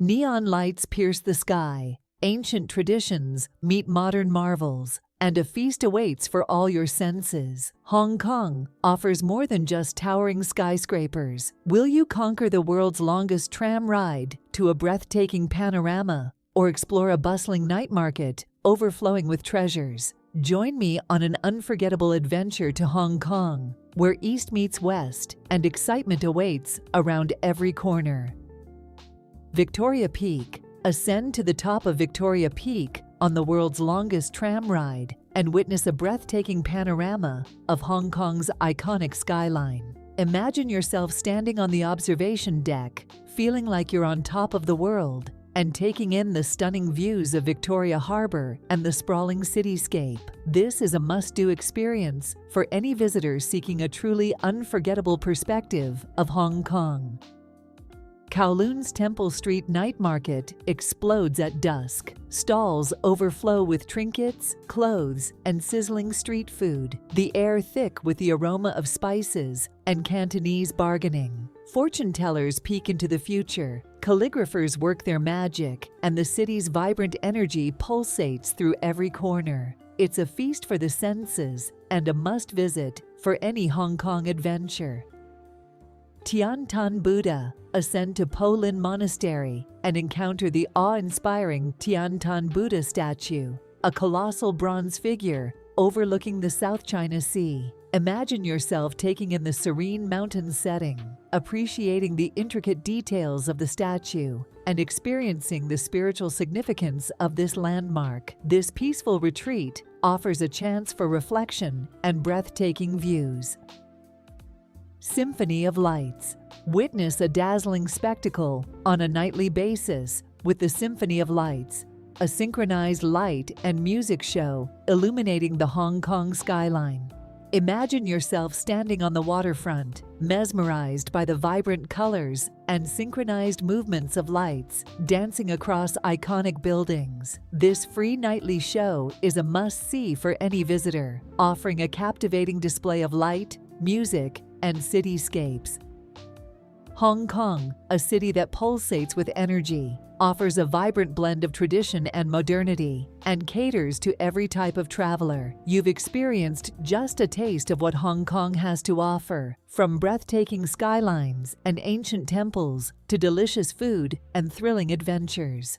Neon lights pierce the sky, ancient traditions meet modern marvels, and a feast awaits for all your senses. Hong Kong offers more than just towering skyscrapers. Will you conquer the world's longest tram ride to a breathtaking panorama, or explore a bustling night market overflowing with treasures? Join me on an unforgettable adventure to Hong Kong, where East meets West and excitement awaits around every corner. Victoria Peak. Ascend to the top of Victoria Peak on the world's longest tram ride and witness a breathtaking panorama of Hong Kong's iconic skyline. Imagine yourself standing on the observation deck, feeling like you're on top of the world and taking in the stunning views of Victoria Harbour and the sprawling cityscape. This is a must-do experience for any visitor seeking a truly unforgettable perspective of Hong Kong. Kowloon's Temple Street Night Market explodes at dusk. Stalls overflow with trinkets, clothes, and sizzling street food, the air thick with the aroma of spices and Cantonese bargaining. Fortune tellers peek into the future, calligraphers work their magic, and the city's vibrant energy pulsates through every corner. It's a feast for the senses and a must-visit for any Hong Kong adventure. Tian Tan Buddha. Ascend to Po Lin Monastery and encounter the awe-inspiring Tian Tan Buddha statue, a colossal bronze figure overlooking the South China Sea. Imagine yourself taking in the serene mountain setting, appreciating the intricate details of the statue, and experiencing the spiritual significance of this landmark. This peaceful retreat offers a chance for reflection and breathtaking views. Symphony of Lights. Witness a dazzling spectacle on a nightly basis with the Symphony of Lights, a synchronized light and music show illuminating the Hong Kong skyline. Imagine yourself standing on the waterfront, mesmerized by the vibrant colors and synchronized movements of lights dancing across iconic buildings. This free nightly show is a must-see for any visitor, offering a captivating display of light, music, and cityscapes. Hong Kong, a city that pulsates with energy, offers a vibrant blend of tradition and modernity and caters to every type of traveler. You've experienced just a taste of what Hong Kong has to offer, from breathtaking skylines and ancient temples to delicious food and thrilling adventures.